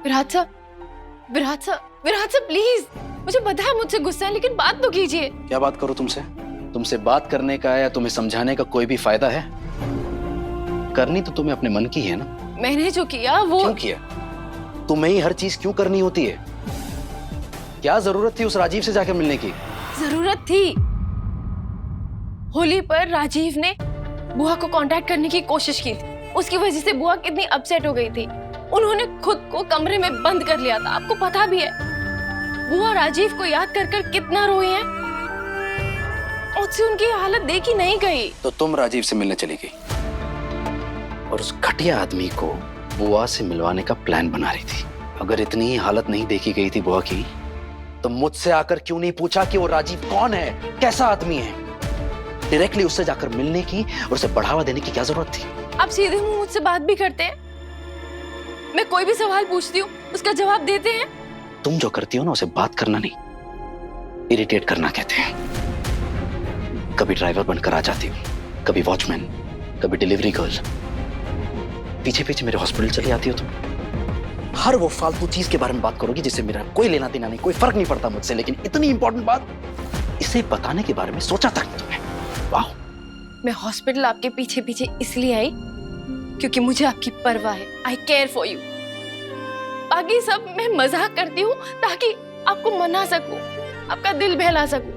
Virat sir, Virat sir, Virat sir please, मुझे पता है मुझसे गुस्सा है, लेकिन बात तो कीजिए। क्या बात करूं तुमसे? तुमसे बात करने का या तुम्हें समझाने का कोई भी फायदा है? करनी तो तुम्हें अपने मन की है ना। मैंने जो किया वो क्यों किया? तुम्हें ही हर चीज क्यों करनी होती है? क्या जरूरत थी उस राजीव से जाकर मिलने की? जरूरत थी। होली पर राजीव ने बुआ को कांटेक्ट करने की कोशिश की थी, उसकी वजह से बुआ कितनी अपसेट हो गई थी। उन्होंने खुद को कमरे में बंद कर लिया था, आपको पता भी है। बुआ राजीव को याद कर कर कितना रोई है, मुझसे उनकी हालत देखी नहीं गई। तो तुम राजीव से मिलने चली गई और उस घटिया आदमी को बुआ से मिलवाने का प्लान बना रही थी। अगर इतनी ही हालत नहीं देखी गई थी बुआ की, तो मुझसे आकर क्यों नहीं पूछा कि वो राजीव कौन है, कैसा आदमी है? डायरेक्टली उससे जाकर मिलने की और उसे बढ़ावा देने की क्या जरूरत थी? आप सीधे मुंह मुझसे बात भी करते हैं, मैं कोई भी सवाल पूछती हूँ उसका जवाब देते हैं। तुम जो करती हो ना, उसे बात करना नहीं, इरिटेट करना कहते हैं। कभी ड्राइवर बनकर आ जाती हो, कभी वॉचमैन, कभी डिलीवरी गर्ल, पीछे पीछे मेरे हॉस्पिटल चली आती हो तुम। हर वो फालतू चीज के बारे में बात करोगी जिससे मेरा कोई लेना देना नहीं, कोई फर्क नहीं पड़ता मुझसे, लेकिन इतनी इंपॉर्टेंट बात, इसे बताने के बारे में सोचा तक नहीं तुमने। वाह। मैं हॉस्पिटल आपके पीछे पीछे इसलिए आई क्योंकि मुझे आपकी परवाह है। आई केयर फॉर यू। बाकी सब मैं मजाक करती हूँ ताकि आपको मना सकूं, आपका दिल बहला सकूं।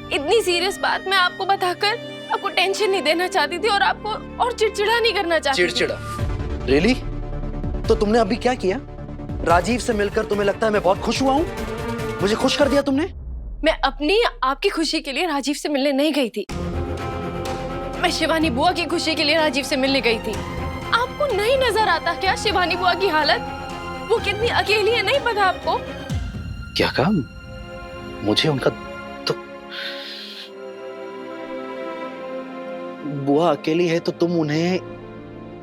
इतनी सीरियस बात मैं आपको बताकर आपको टेंशन नहीं देना चाहती थी और आपको और चिड़चिड़ा नहीं करना चाहती। चिड़चिड़ा? रियली? तो तुमने अभी क्या किया? राजीव से मिलकर तुम्हें लगता है मैं बहुत खुश हुआ हूँ? मुझे खुश कर दिया तुमने? मैं अपनी आपकी खुशी के लिए राजीव से मिलने नहीं गई थी, मैं शिवानी बुआ की खुशी के लिए राजीव से मिलने गई थी। आपको नहीं नजर आता क्या शिवानी बुआ की हालत? वो कितनी अकेली है, नहीं पता आपको? क्या कहा? मुझे उनका तो बुआ अकेली है तो तुम उन्हें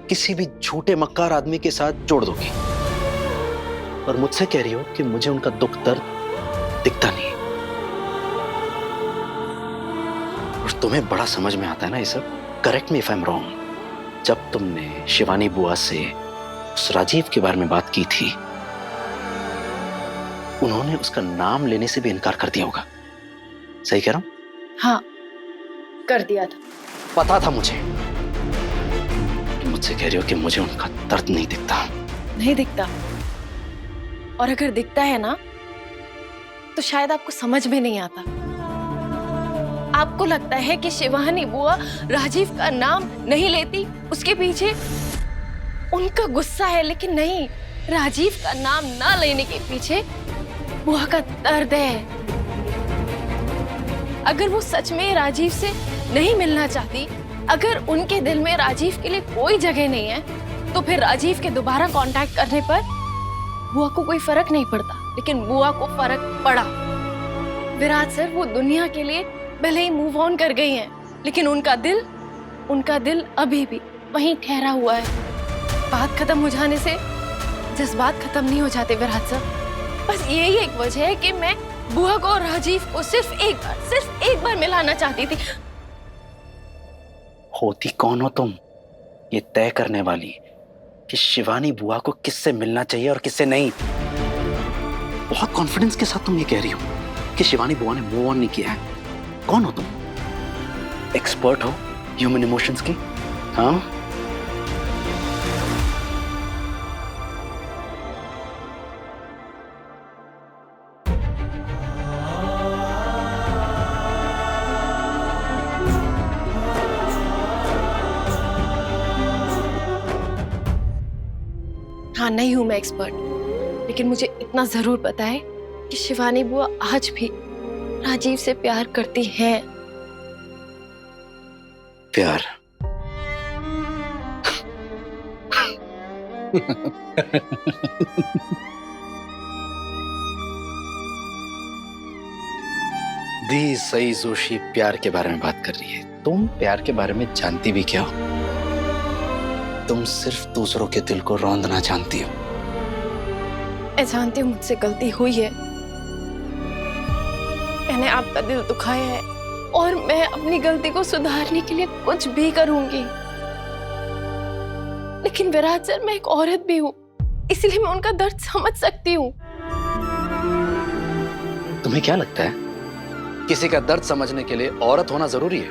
किसी भी झूठे मक्कार आदमी के साथ जोड़ दोगी और मुझसे कह रही हो कि मुझे उनका दुख दर्द दिखता नहीं है। और तुम्हें बड़ा समझ में आता है ना ये सब। Correct me if I am wrong. जब तुमने शिवानी बुआ से उस राजीव के बारे में बात की थी, उन्होंने उसका नाम लेने से भी इनकार कर दिया होगा। सही कह रहा हूं? हाँ, कर दिया था। पता था मुझे। मुझसे कह रही हो कि मुझे उनका दर्द नहीं दिखता। नहीं दिखता, और अगर दिखता है ना तो शायद आपको समझ में नहीं आता। आपको लगता है कि शिवानी बुआ राजीव का नाम नहीं लेती, उसके पीछे उनका गुस्सा है, लेकिन नहीं, राजीव का नाम ना लेने के पीछे बुआ का दर्द है। अगर वो सच में राजीव से नहीं मिलना चाहती, अगर उनके दिल में राजीव के लिए कोई जगह नहीं है, तो फिर राजीव के दोबारा कांटेक्ट करने पर बुआ को कोई फर्क नहीं पड़ता। लेकिन बुआ को फर्क पड़ा। विराट सर, वो दुनिया के लिए भले ही मूव ऑन कर गई हैं, लेकिन उनका दिल अभी भी वहीं ठहरा हुआ है। बात खत्म हो जाने से जज्बात खत्म नहीं हो जाते विराट सर। बस यही एक वजह है कि मैं बुआ को और राजीव को सिर्फ एक बार मिलाना चाहती थी। होती कौन हो तुम, ये तय करने वाली कि शिवानी बुआ को किससे मिलना चाहिए और किससे नहीं? बहुत कॉन्फिडेंस के साथ तुम ये कह रही हो कि शिवानी बुआ ने मूव ऑन नहीं किया है। कौन हो तुम? एक्सपर्ट हो ह्यूमन इमोशंस की? हाँ, हाँ, नहीं हूं मैं एक्सपर्ट, लेकिन मुझे इतना जरूर पता है कि शिवानी बुआ आज भी राजीव से प्यार करती हैं। प्यार? दी सई जोशी प्यार के बारे में बात कर रही है। तुम प्यार के बारे में जानती भी क्या हो? तुम सिर्फ दूसरों के दिल को रौंदना जानती हो। मैं जानती हूँ मुझसे गलती हुई है, मैंने आपका दिल दुखाया है और मैं अपनी गलती को सुधारने के लिए कुछ भी करूंगी। लेकिन विराट सर, मैं एक औरत भी हूँ, इसलिए मैं उनका दर्द समझ सकती हूँ। तुम्हें क्या लगता है किसी का दर्द समझने के लिए औरत होना जरूरी है?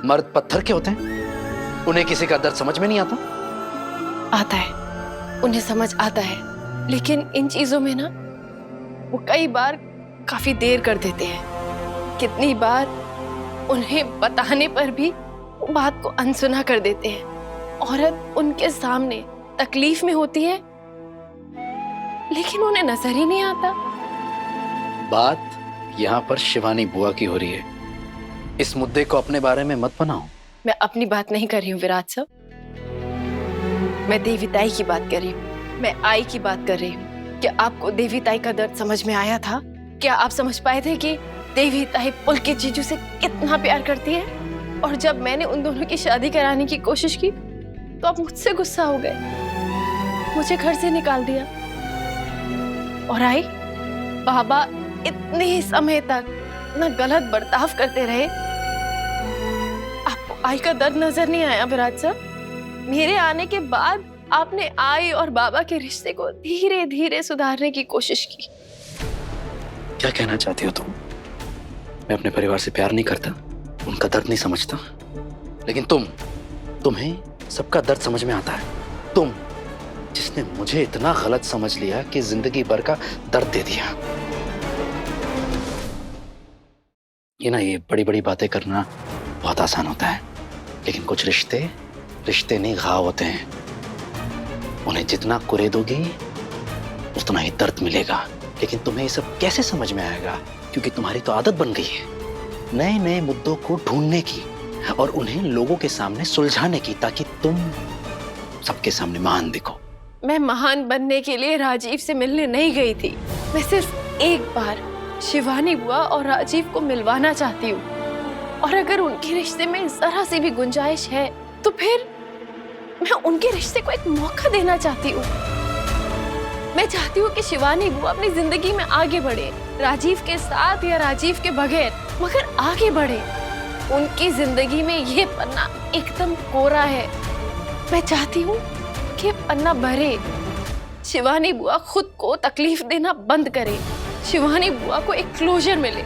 मर्द पत्थर के होते हैं, उन्हें किसी का दर्द समझ में नहीं आता? आता है, उन्हें समझ आता है, लेकिन इन चीजों में ना वो कई बार काफी देर कर देते हैं। कितनी बार उन्हें बताने पर भी वो बात को अनसुना कर देते हैं। औरत उनके सामने तकलीफ में होती है, लेकिन उन्हें नजर ही नहीं आता। बात यहाँ पर शिवानी बुआ की हो रही है। इस मुद्दे को अपने बारे में मत बनाओ। मैं अपनी बात नहीं कर रही हूँ विराट साहब, मैं देवीताई की बात कर रही हूँ। मैं आई की बात कर रही हूँ। क्या आपको देवीताई का दर्द समझ में आया था? क्या आप समझ पाए थे कि देवीताई पुलकित जीजू से कितना प्यार करती है? और जब मैंने उन दोनों की शादी कराने की कोशिश की तो आप मुझसे गुस्सा हो गए, मुझे घर से निकाल दिया। और आई, बाबा इतने समय तक इतना गलत बर्ताव करते रहे, आपको आई का दर्द नजर नहीं आया विराट साहब? मेरे आने के बाद आपने आई और बाबा के रिश्ते को धीरे धीरे सुधारने की कोशिश की। क्या कहना चाहती हो तुम? मैं अपने परिवार से प्यार नहीं करता, उनका दर्द नहीं समझता, लेकिन तुम्हें सबका दर्द समझ में आता है। तुम जिसने मुझे इतना गलत समझ लिया कि जिंदगी भर का दर्द दे दिया। ये बड़ी बड़ी बातें करना बहुत आसान होता है, लेकिन कुछ रिश्ते नहीं घाव होते हैं। उन्हें जितना कुरेदोगी उतना ही दर्द मिलेगा। लेकिन तुम्हें ये सब कैसे समझ में आएगा? क्योंकि तुम्हारी तो आदत बन गई है नए नए मुद्दों को ढूंढने की और उन्हें लोगों के सामने सुलझाने की, ताकि तुम सबके सामने महान दिखो। मैं महान बनने के लिए राजीव से मिलने नहीं गई थी। मैं सिर्फ एक बार शिवानी बुआ और राजीव को मिलवाना चाहती हूँ, और अगर उनके रिश्ते में जरा सी भी गुंजाइश है तो फिर मैं उनके रिश्ते को एक मौका देना चाहती हूँ। मैं चाहती हूँ कि शिवानी बुआ अपनी जिंदगी में आगे बढ़े, राजीव के साथ या राजीव के बगैर, मगर आगे बढ़े। उनकी जिंदगी में ये पन्ना एकदम कोरा है। मैं चाहती हूँ कि पन्ना भरे। शिवानी बुआ खुद को तकलीफ देना बंद करे, शिवानी बुआ को एक क्लोजर मिले।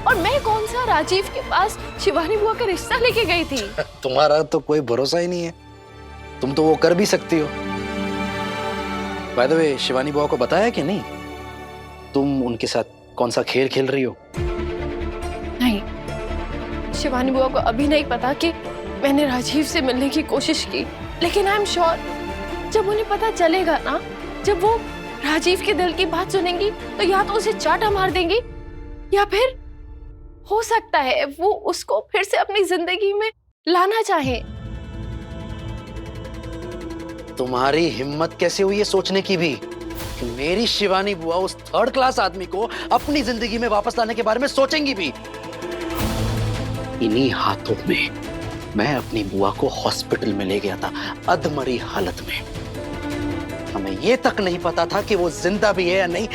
और मैं कौन सा राजीव के पास शिवानी बुआ का रिश्ता लेके गई थी? तुम्हारा तो कोई भरोसा ही नहीं है, तुम तो वो कर भी सकती हो। बाय द वे, शिवानी बुआ को बताया कि नहीं तुम उनके साथ कौन सा खेल खेल रही हो? नहीं, शिवानी बुआ को अभी नहीं पता कि मैंने राजीव से मिलने की कोशिश की, लेकिन आई एम श्योर जब उन्हें पता चलेगा ना, जब वो राजीव के दिल की बात सुनेंगी तो या तो उसे चाटा मार देंगी, या फिर हो सकता है वो उसको फिर से अपनी जिंदगी में लाना चाहे। तुम्हारी हिम्मत कैसे हुई है सोचने की भी कि मेरी शिवानी बुआ उस थर्ड क्लास आदमी को अपनी जिंदगी में वापस लाने के बारे में सोचेंगी भी? इन्हीं हाथों में मैं अपनी बुआ को हॉस्पिटल में ले गया था, अधमरी हालत में। हमें ये तक नहीं पता था कि वो जिंदा भी है या नहीं।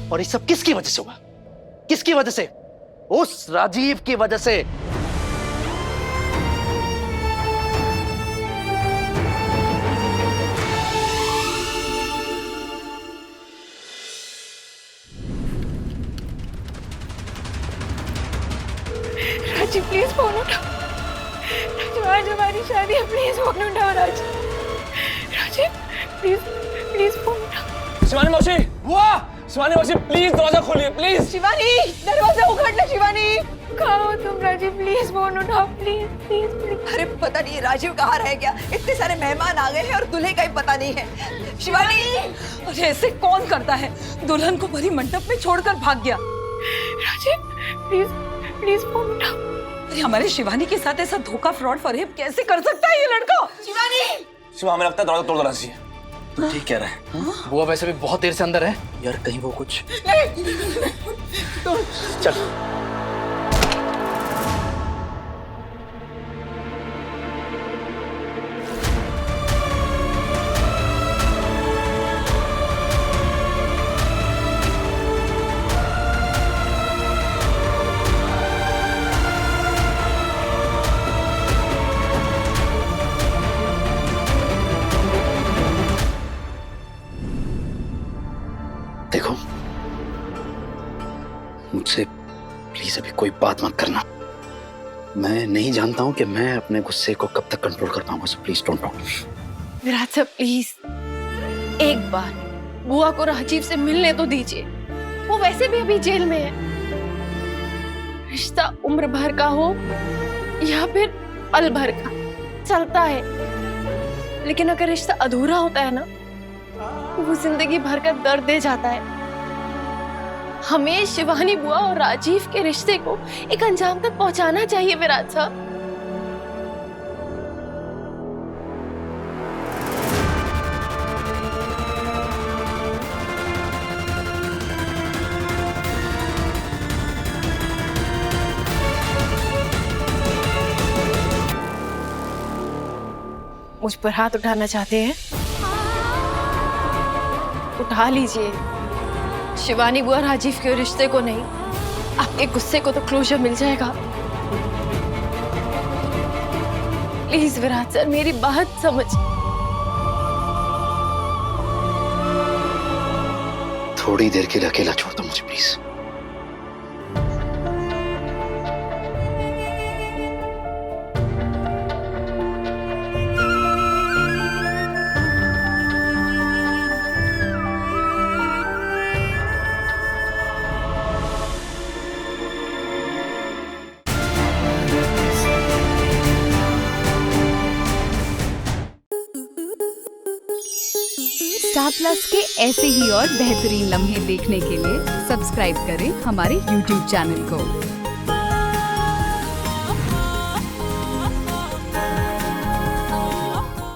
और ये सब किसकी वजह से हुआ? किसकी वजह से? उस राजीव की वजह से। राजीव प्लीज फोन उठाओ। राजीव आज हमारी शादी है, प्लीज फोन उठाओ। राजीव प्लीज प्लीज फोन उठाओ। शिवानी मौसी, वाह! शिवानी मौसी प्लीज दरवाजा खोलिए प्लीज। शिवानी दरवाजा उघड़ना। शिवानी कहाँ हो तुम? राजीव प्लीज फोन उठाओ, प्लीज प्लीज प्लीज। अरे पता नहीं राजीव कहाँ रह गया, इतने सारे मेहमान आ गए हैं और दूल्हे का ही पता नहीं है। शिवानी! अरे ऐसे कौन करता है? दुल्हन को भरी मंडप में छोड़कर भाग गया। राजीव प्लीज प्लीज फोन उठाओ। अरे हमारे शिवानी के साथ ऐसा धोखा, फ्रॉड, फरेब कैसे कर सकता है ये लड़का? शिवानी! शिवा, हमें लगता है दरवाजा तोड़ देना चाहिए। तो ठीक कह रहे हैं। बुआ वैसे भी बहुत देर से अंदर है यार, कहीं वो कुछ चल। प्लीज अभी कोई बात मत करना। मैं नहीं जानता हूं कि मैं अपने गुस्से को कब तक कंट्रोल कर पाऊंगा, so please don't talk. Virat sir please एक बार बुआ को राजीव से मिलने तो दीजिए। वो वैसे भी अभी जेल में है। रिश्ता उम्र भर का हो या फिर पल भर का चलता है, लेकिन अगर रिश्ता अधूरा होता है ना तो वो जिंदगी भर का दर्द दे जाता है। हमें शिवानी बुआ और राजीव के रिश्ते को एक अंजाम तक पहुंचाना चाहिए विराट साहब। मुझ पर हाथ उठाना चाहते हैं? उठा लीजिए। शिवानी बुआ राजीव के रिश्ते को नहीं, आपके गुस्से को तो क्लोजर मिल जाएगा। प्लीज विराट सर मेरी बात समझ। थोड़ी देर के लिए अकेला छोड़ दो मुझे प्लीज। स्टार प्लस के ऐसे ही और बेहतरीन लम्हे देखने के लिए सब्सक्राइब करें हमारे YouTube चैनल को।